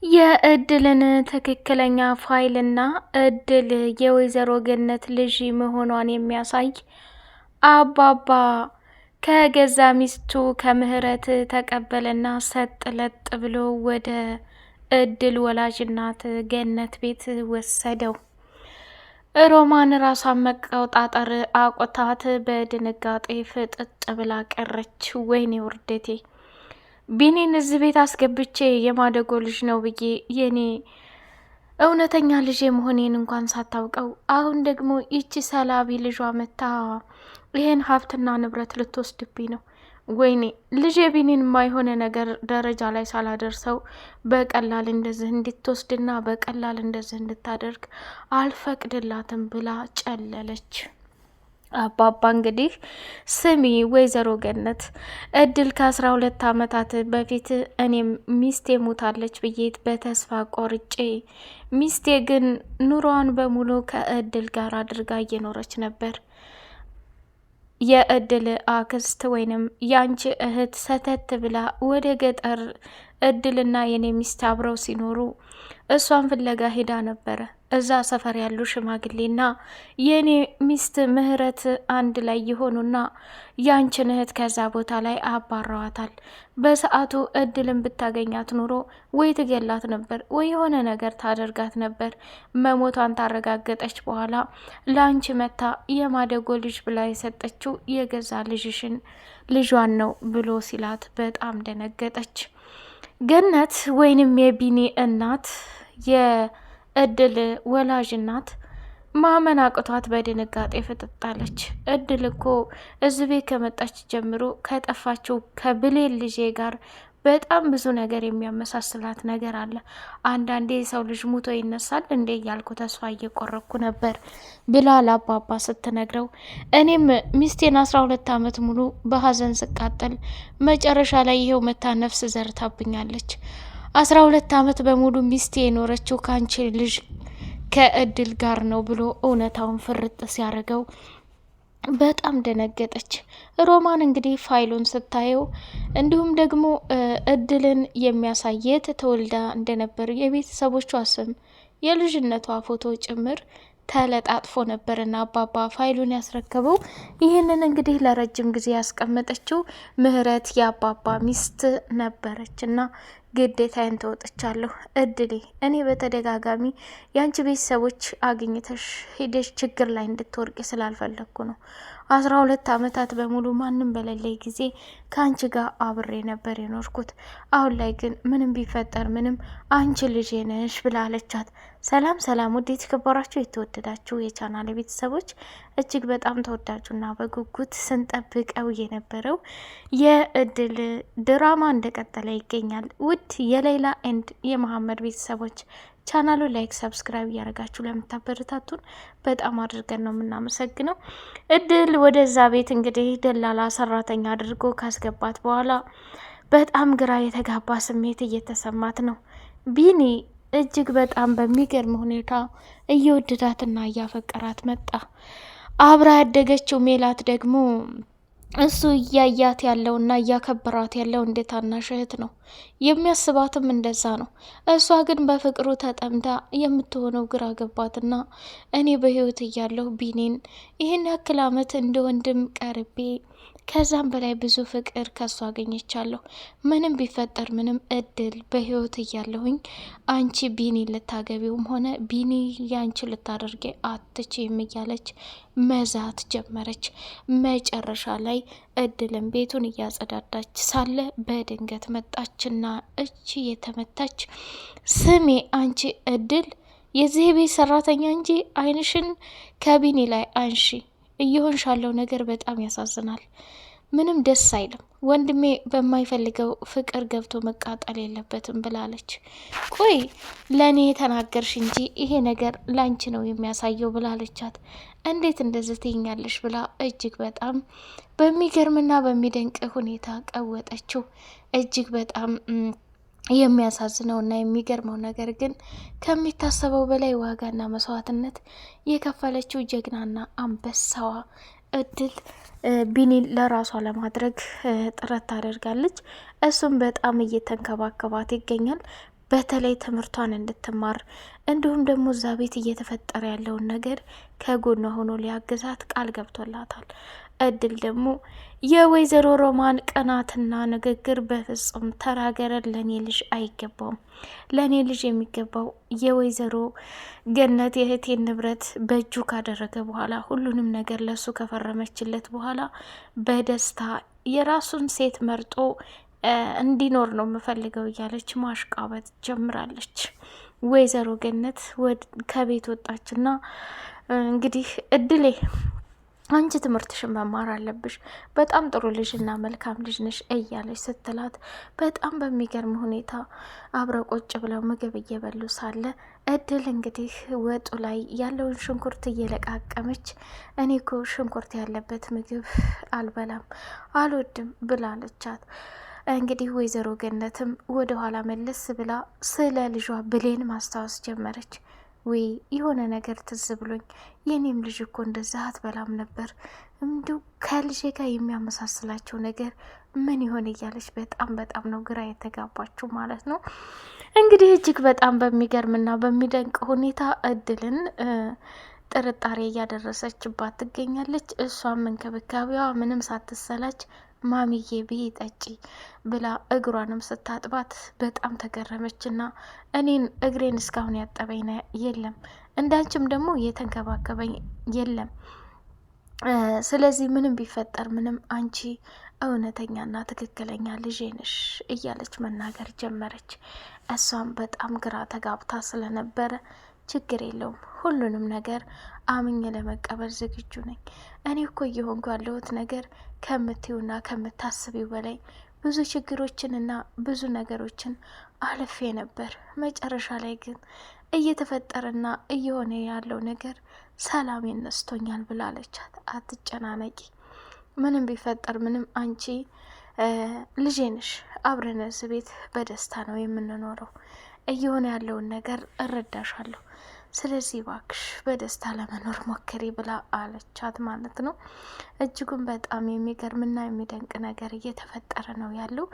የእድልን ትክክለኛ ፋይልና እድል የወይዘሮ ገነት ልጅ መሆኗን የሚያሳይ አባባ ከገዛ ሚስቱ ከምህረት ተቀበለና ሰጥ ለጥ ብሎ ወደ እድል ወላጅ እናት ገነት ቤት ወሰደው። ሮማን ራሷን መቆጣጠር አቆታት። በድንጋጤ ፍጥጥ ብላ ቀረች። ወይኔ ውርደቴ! ቢኒን እዚህ ቤት አስገብቼ የማደጎ ልጅ ነው ብዬ የኔ እውነተኛ ልጅ መሆኔን እንኳን ሳታውቀው አሁን ደግሞ ይቺ ሰላቢ ልጇ መታ ይሄን ሀብትና ንብረት ልትወስድብኝ ነው። ወይኔ ልጄ ቢኒን የማይሆነ ነገር ደረጃ ላይ ሳላደርሰው በቀላል እንደዚህ እንድትወስድና በቀላል እንደዚህ እንድታደርግ አልፈቅድላትም ብላ ጨለለች። አባባ እንግዲህ ስሚ ወይዘሮ ገነት እድል ከ12 ዓመታት በፊት እኔም ሚስቴ ሞታለች ብዬ በተስፋ ቆርጬ ሚስቴ ግን ኑሮዋን በሙሉ ከእድል ጋር አድርጋ እየኖረች ነበር። የእድል አክስት ወይንም ያንቺ እህት ሰተት ብላ ወደ ገጠር እድልና የኔ ሚስት አብረው ሲኖሩ እሷን ፍለጋ ሄዳ ነበረ። እዛ ሰፈር ያሉ ሽማግሌና የኔ ሚስት ምህረት አንድ ላይ የሆኑና ያንቺን እህት ከዛ ቦታ ላይ አባረዋታል። በሰዓቱ እድልን ብታገኛት ኑሮ ወይ ትገላት ነበር ወይ የሆነ ነገር ታደርጋት ነበር። መሞቷን ታረጋገጠች በኋላ ለአንቺ መታ የማደጎ ልጅ ብላ የሰጠችው የገዛ ልጇን ነው ብሎ ሲላት በጣም ደነገጠች። ገነት ወይንም የቢኒ እናት የእድል ወላጅ እናት ማመን አቅቷት በድንጋጤ ፍጥጣለች። እድል እኮ እዚህ ቤት ከመጣች ጀምሮ ከጠፋችው ከብሌን ልጄ ጋር በጣም ብዙ ነገር የሚያመሳስላት ነገር አለ። አንዳንዴ የሰው ልጅ ሙቶ ይነሳል እንዴ እያልኩ ተስፋ እየቆረኩ ነበር ብላ ለአባባ ስትነግረው እኔም ሚስቴን 12 ዓመት ሙሉ በሀዘን ስቃጠል መጨረሻ ላይ ይሄው መታ ነፍስ ዘርታብኛለች። 12 ዓመት በሙሉ ሚስቴ የኖረችው ከአንቺ ልጅ ከእድል ጋር ነው ብሎ እውነታውን ፍርጥ ሲያደርገው በጣም ደነገጠች። ሮማን እንግዲህ ፋይሉን ስታየው እንዲሁም ደግሞ እድልን የሚያሳየት ተወልዳ እንደነበር የቤተሰቦቿ ስም የልጅነቷ ፎቶ ጭምር ተለጣጥፎ ነበርና አባባ ፋይሉን ያስረከበው። ይህንን እንግዲህ ለረጅም ጊዜ ያስቀመጠችው ምህረት የአባባ ሚስት ነበረች እና ግዴታዬን ተወጥቻለሁ እድሌ፣ እኔ በተደጋጋሚ የአንቺ ቤተሰቦች አግኝተሽ ሄደሽ ችግር ላይ እንድትወርቂ ስላልፈለግኩ ነው። 12 ዓመታት በሙሉ ማንም በሌለኝ ጊዜ ከአንቺ ጋር አብሬ ነበር የኖርኩት። አሁን ላይ ግን ምንም ቢፈጠር ምንም አንቺ ልጄ ነሽ ብላለቻት። ሰላም ሰላም! ውድ የተከበራችሁ የተወደዳችሁ የቻናል ቤተሰቦች እጅግ በጣም ተወዳጁና በጉጉት ስንጠብቀው የነበረው የእድል ድራማ እንደቀጠለ ይገኛል። ውድ የሌላ ኤንድ የመሐመድ ቤተሰቦች ቻናሉ ላይክ ሰብስክራይብ እያደረጋችሁ ለምታበረታቱን በጣም አድርገን ነው የምናመሰግነው። እድል ወደዛ ቤት እንግዲህ ደላላ ሰራተኛ አድርጎ ካስገባት በኋላ በጣም ግራ የተጋባ ስሜት እየተሰማት ነው። ቢኒ እጅግ በጣም በሚገርም ሁኔታ እየወደዳትና እያፈቀራት መጣ። አብራ ያደገችው ሜላት ደግሞ እሱ እያያት ያለውና እያከበራት ያለው እንደ ታናሽ እህት ነው። የሚያስባትም እንደዛ ነው። እሷ ግን በፍቅሩ ተጠምዳ የምትሆነው ግራ ገባትና እኔ በህይወት እያለሁ ቢኒን ይህን ያክል አመት እንደ ወንድም ቀርቤ ከዛም በላይ ብዙ ፍቅር ከሷ አገኘቻለሁ። ምንም ቢፈጠር ምንም እድል በህይወት እያለሁኝ አንቺ ቢኒ ልታገቢውም ሆነ ቢኒ ያንቺ ልታደርጌ አትችይም እያለች መዛት ጀመረች። መጨረሻ ላይ እድልን ቤቱን እያጸዳዳች ሳለ በድንገት መጣችና እቺ የተመታች ስሜ አንቺ እድል የዚህ ቤት ሰራተኛ እንጂ ዓይንሽን ከቢኒ ላይ አንሺ፣ እየሆንሽ ያለው ነገር በጣም ያሳዝናል። ምንም ደስ አይልም። ወንድሜ በማይፈልገው ፍቅር ገብቶ መቃጠል የለበትም ብላለች። ቆይ ለእኔ የተናገርሽ እንጂ ይሄ ነገር ላንቺ ነው የሚያሳየው ብላለቻት። እንዴት እንደዚህ ትይኛለሽ ብላ እጅግ በጣም በሚገርምና በሚደንቅ ሁኔታ ቀወጠችው። እጅግ በጣም የሚያሳዝነው እና የሚገርመው ነገር ግን ከሚታሰበው በላይ ዋጋና መስዋዕትነት የከፈለችው ጀግናና አንበሳዋ እድል ቢኒን ለራሷ ለማድረግ ጥረት ታደርጋለች። እሱም በጣም እየተንከባከባት ይገኛል። በተለይ ትምህርቷን እንድትማር እንዲሁም ደግሞ እዛ ቤት እየተፈጠረ ያለውን ነገር ከጎኗ ሆኖ ሊያግዛት ቃል ገብቶላታል። እድል ደግሞ የወይዘሮ ሮማን ቅናትና ንግግር በፍጹም ተራገረን ለኔ ልጅ አይገባውም። ለኔ ልጅ የሚገባው የወይዘሮ ገነት የእህቴን ንብረት በእጁ ካደረገ በኋላ ሁሉንም ነገር ለሱ ከፈረመችለት በኋላ በደስታ የራሱን ሴት መርጦ እንዲኖር ነው የምፈልገው እያለች ማሽቃበጥ ጀምራለች። ወይዘሮ ገነት ከቤት ወጣችና እንግዲህ እድሌ አንቺ ትምህርትሽን መማር አለብሽ፣ በጣም ጥሩ ልጅና መልካም ልጅ ነሽ እያለች ስትላት በጣም በሚገርም ሁኔታ አብረው ቁጭ ብለው ምግብ እየበሉ ሳለ እድል እንግዲህ ወጡ ላይ ያለውን ሽንኩርት እየለቃቀመች እኔ እኮ ሽንኩርት ያለበት ምግብ አልበላም አልወድም ብላለቻት። እንግዲህ ወይዘሮ ገነትም ወደ ኋላ መለስ ብላ ስለ ልጇ ብሌን ማስታወስ ጀመረች። ወይ የሆነ ነገር ትዝ ብሎኝ የኔም ልጅ እኮ እንደዛ አትበላም ነበር፣ እንዲሁ ከልጄ ጋር የሚያመሳስላቸው ነገር ምን ይሆን እያለች በጣም ነው ግራ የተጋባችው ማለት ነው። እንግዲህ እጅግ በጣም በሚገርምና በሚደንቅ ሁኔታ እድልን ጥርጣሬ እያደረሰችባት ትገኛለች። እሷም እንክብካቤዋ ምንም ሳትሰላች ማሚዬ ብይ ጠጪ ብላ እግሯንም ስታጥባት በጣም ተገረመችና እኔን እግሬን እስካሁን ያጠበኝ የለም፣ እንዳንችም ደግሞ የተንከባከበኝ የለም። ስለዚህ ምንም ቢፈጠር ምንም አንቺ እውነተኛና ትክክለኛ ልጄ ነሽ እያለች መናገር ጀመረች። እሷም በጣም ግራ ተጋብታ ስለነበረ ችግር የለውም፣ ሁሉንም ነገር አምኜ ለመቀበል ዝግጁ ነኝ። እኔ እኮ እየሆንኩ ያለሁት ነገር ከምትዩና ከምታስቢው በላይ ብዙ ችግሮችንና ብዙ ነገሮችን አልፌ ነበር። መጨረሻ ላይ ግን እየተፈጠረና እየሆነ ያለው ነገር ሰላም ነስቶኛል ብላለቻት። አትጨናነቂ፣ ምንም ቢፈጠር ምንም አንቺ ልጄ ነሽ፣ አብረን እዚህ ቤት በደስታ ነው የምንኖረው። እየሆነ ያለውን ነገር እረዳሻለሁ። ስለዚህ ባክሽ በደስታ ለመኖር ሞክሪ ብላ አለቻት ማለት ነው። እጅጉን በጣም የሚገርምና የሚደንቅ ነገር እየተፈጠረ ነው ያለው።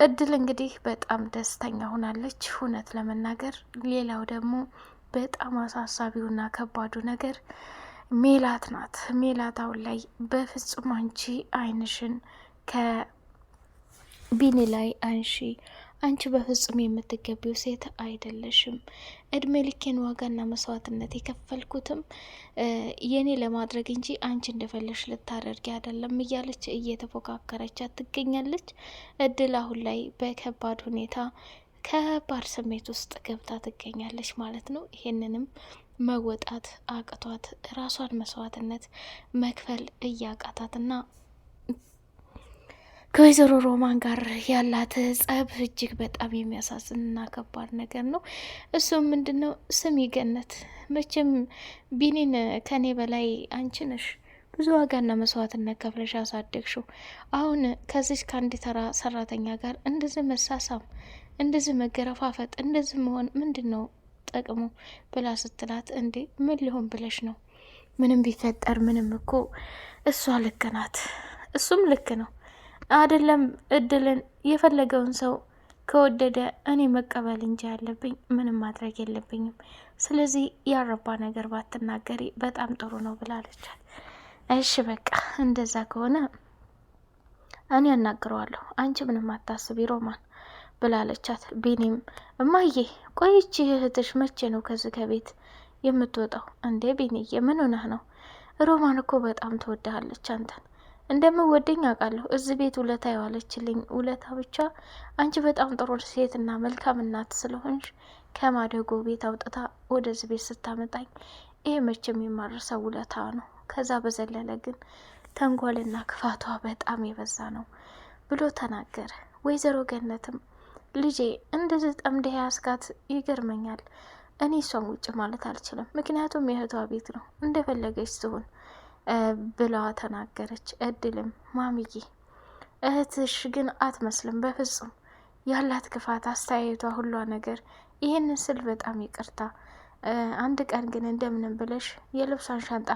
እድል እንግዲህ በጣም ደስተኛ ሆናለች እውነት ለመናገር። ሌላው ደግሞ በጣም አሳሳቢውና ከባዱ ነገር ሜላት ናት። ሜላት አሁን ላይ በፍጹም አንቺ ዓይንሽን ከቢኒ ላይ አንሺ፣ አንቺ በፍጹም የምትገቢው ሴት አይደለሽም። እድሜ ልኬን ዋጋና መስዋዕትነት የከፈልኩትም የኔ ለማድረግ እንጂ አንቺ እንደፈለሽ ልታደርጊ አይደለም እያለች እየተፎካከረቻት ትገኛለች። እድል አሁን ላይ በከባድ ሁኔታ ከባድ ስሜት ውስጥ ገብታ ትገኛለች ማለት ነው። ይሄንንም መወጣት አቅቷት ራሷን መስዋዕትነት መክፈል እያቃታትና ከወይዘሮ ሮማን ጋር ያላት ጸብ እጅግ በጣም የሚያሳዝንና ከባድ ነገር ነው። እሱም ምንድነው? ስሚ ገነት፣ መቼም ቢኒን ከኔ በላይ አንቺ ነሽ ብዙ ዋጋና መስዋዕትነት ከፍለሽ ያሳደግሽው። አሁን ከዚች ከአንድ ተራ ሰራተኛ ጋር እንደዚህ መሳሳም፣ እንደዚህ መገረፋፈጥ፣ እንደዚህ መሆን ምንድን ነው ጥቅሙ ብላ ስትላት፣ እንዴ ምን ሊሆን ብለሽ ነው? ምንም ቢፈጠር ምንም እኮ እሷ ልክ ናት፣ እሱም ልክ ነው አይደለም። እድልን የፈለገውን ሰው ከወደደ እኔ መቀበል እንጂ ያለብኝ ምንም ማድረግ የለብኝም። ስለዚህ ያረባ ነገር ባትናገሪ በጣም ጥሩ ነው ብላለቻት። እሺ በቃ እንደዛ ከሆነ እኔ ያናግረዋለሁ፣ አንቺ ምንም አታስቢ ሮማን ብላለቻት። ቢኒም እማዬ ቆይቺ እህትሽ መቼ ነው ከዚህ ከቤት የምትወጣው? እንዴ ቢኒዬ ምን ሆነህ ነው? ሮማን እኮ በጣም ትወድሃለች አንተን እንደምወደኝ አውቃለሁ። እዚህ ቤት ውለታ የዋለችልኝ ውለታ ብቻ አንቺ በጣም ጥሩ ሴትና መልካም እናት ስለሆንሽ ከማደጎ ቤት አውጥታ ወደዚህ ቤት ስታመጣኝ ይሄ መቼም የማረሳው ውለታ ነው። ከዛ በዘለለ ግን ተንኮልና ክፋቷ በጣም የበዛ ነው ብሎ ተናገረ። ወይዘሮ ገነትም ልጄ እንደዚህ ጠምደህ ያስካት ይገርመኛል። እኔ እሷን ውጭ ማለት አልችልም፣ ምክንያቱም የእህቷ ቤት ነው፣ እንደፈለገች ትሁን ብላ ተናገረች። እድልም ማሚዬ እህትሽ ግን አትመስልም በፍጹም፣ ያላት ክፋት፣ አስተያየቷ፣ ሁሏ ነገር ይህንን ስል በጣም ይቅርታ። አንድ ቀን ግን እንደምንም ብለሽ የልብሷን ሻንጣ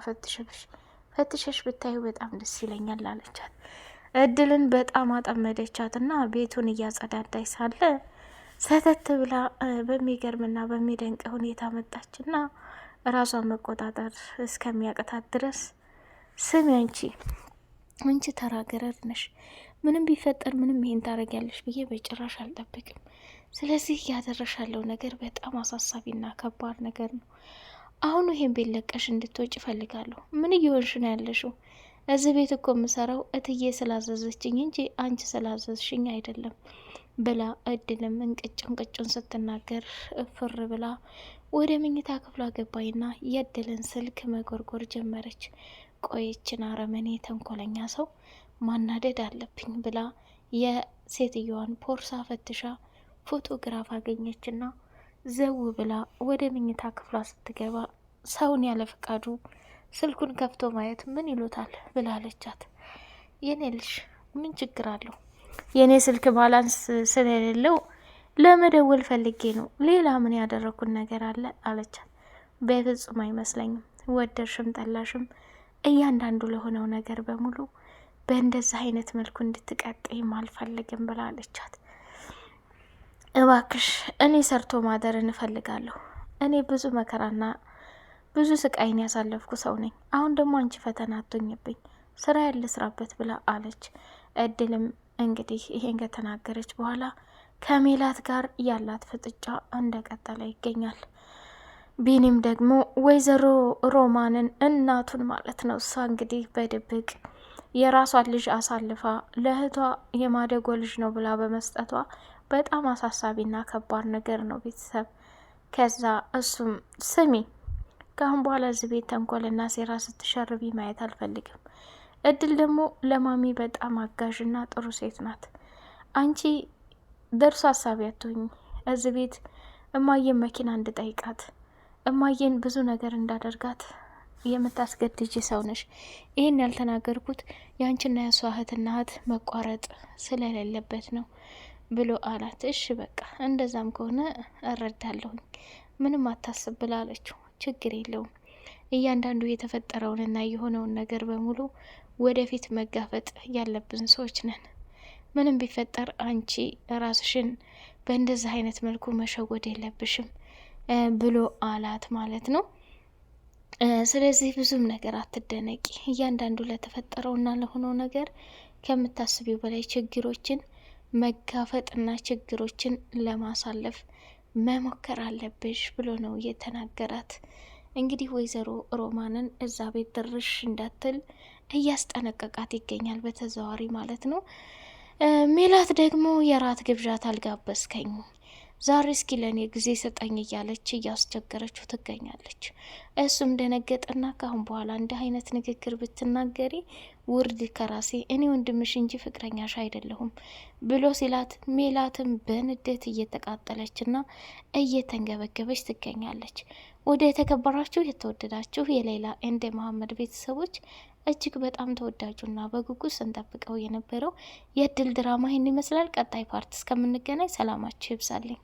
ፈትሸሽ ብታዩ በጣም ደስ ይለኛል አለቻት። እድልን በጣም አጠመደቻት እና ቤቱን እያጸዳዳች ሳለ ሰተት ብላ በሚገርምና በሚደንቅ ሁኔታ መጣችና ራሷን መቆጣጠር እስከሚያቅታት ድረስ ስሚ አንቺ ተራ ገረድ ነሽ፣ ምንም ቢፈጠር ምንም ይሄን ታረጊያለሽ ብዬ በጭራሽ አልጠብቅም። ስለዚህ ያደረሻለው ነገር በጣም አሳሳቢና ከባድ ነገር ነው። አሁኑ ይሄን ቤት ለቀሽ እንድትወጪ እፈልጋለሁ። ምን እየሆንሽ ነው ያለሽው? እዚህ ቤት እኮ የምሰራው እትዬ ስላዘዘችኝ እንጂ አንቺ ስላዘዝሽኝ አይደለም ብላ እድልም እንቅጩን ስትናገር እፍር ብላ ወደ መኝታ ክፍሏ ገባይና የእድልን ስልክ መጎርጎር ጀመረች። ቆይችን አረመኔ ተንኮለኛ ሰው ማናደድ አለብኝ ብላ የሴትዮዋን ፖርሳ ፈትሻ ፎቶግራፍ አገኘችና ዘው ብላ ወደ መኝታ ክፍሏ ስትገባ ሰውን ያለ ፈቃዱ ስልኩን ከፍቶ ማየት ምን ይሉታል ብላለቻት። የኔ ልጅ ምን ችግር አለው? የኔ ስልክ ባላንስ ስለሌለው ለመደወል ፈልጌ ነው። ሌላ ምን ያደረኩት ነገር አለ አለቻት። በፍጹም አይመስለኝም። ወደድሽም ጠላሽም እያንዳንዱ ለሆነው ነገር በሙሉ በእንደዚህ አይነት መልኩ እንድትቀጥይም አልፈልግም ብላለቻት። እባክሽ እኔ ሰርቶ ማደር እንፈልጋለሁ። እኔ ብዙ መከራና ብዙ ስቃይን ያሳለፍኩ ሰው ነኝ። አሁን ደግሞ አንቺ ፈተና አትሆኝብኝ፣ ስራ ያልስራበት ብላ አለች። እድልም እንግዲህ ይሄን ከተናገረች በኋላ ከሜላት ጋር ያላት ፍጥጫ እንደቀጠለ ይገኛል። ቢኒም ደግሞ ወይዘሮ ሮማንን እናቱን ማለት ነው እሷ እንግዲህ በድብቅ የራሷን ልጅ አሳልፋ ለእህቷ የማደጎ ልጅ ነው ብላ በመስጠቷ በጣም አሳሳቢና ከባድ ነገር ነው ቤተሰብ። ከዛ እሱም ስሚ ከአሁን በኋላ እዚህ ቤት ተንኮልና ሴራ ስትሸርቢ ማየት አልፈልግም። እድል ደግሞ ለማሚ በጣም አጋዥና ጥሩ ሴት ናት። አንቺ ደርሶ ሀሳቢ አትሆኝ። እዚህ ቤት እማዬን መኪና እንድጠይቃት እማዬን ብዙ ነገር እንዳደርጋት የምታስገድጅ ሰው ነሽ። ይህን ያልተናገርኩት የአንቺና የሷ እህትና እህት መቋረጥ ስለሌለበት ነው ብሎ አላት። እሺ በቃ እንደዛም ከሆነ እረዳለሁኝ፣ ምንም አታስብ ብላለችው። ችግር የለውም፣ እያንዳንዱ የተፈጠረውንና የሆነውን ነገር በሙሉ ወደፊት መጋፈጥ ያለብን ሰዎች ነን። ምንም ቢፈጠር አንቺ ራስሽን በእንደዚህ አይነት መልኩ መሸወድ የለብሽም ብሎ አላት ማለት ነው። ስለዚህ ብዙም ነገር አትደነቂ። እያንዳንዱ ለተፈጠረውና ለሆነው ነገር ከምታስቢው በላይ ችግሮችን መጋፈጥና ችግሮችን ለማሳለፍ መሞከር አለብሽ ብሎ ነው የተናገራት። እንግዲህ ወይዘሮ ሮማንን እዛ ቤት ድርሽ እንዳትል እያስጠነቀቃት ይገኛል በተዘዋዋሪ ማለት ነው። ሜላት ደግሞ የራት ግብዣት አልጋበዝከኝ፣ ዛሬ እስኪ ለእኔ ጊዜ ሰጠኝ እያለች እያስቸገረችው ትገኛለች። እሱም ደነገጠና ካሁን በኋላ እንዲህ አይነት ንግግር ብትናገሪ ውርድ ከራሴ፣ እኔ ወንድምሽ እንጂ ፍቅረኛሽ አይደለሁም ብሎ ሲላት፣ ሜላትም በንዴት እየተቃጠለችና እየተንገበገበች ትገኛለች። ወደ የተከበራችሁ የተወደዳችሁ የሌላ ኤንድ መሐመድ ቤተሰቦች እጅግ በጣም ተወዳጁና በጉጉት ስንጠብቀው የነበረው የእድል ድራማ ይህን ይመስላል። ቀጣይ ፓርት እስከምንገናኝ ሰላማችሁ ይብዛልኝ።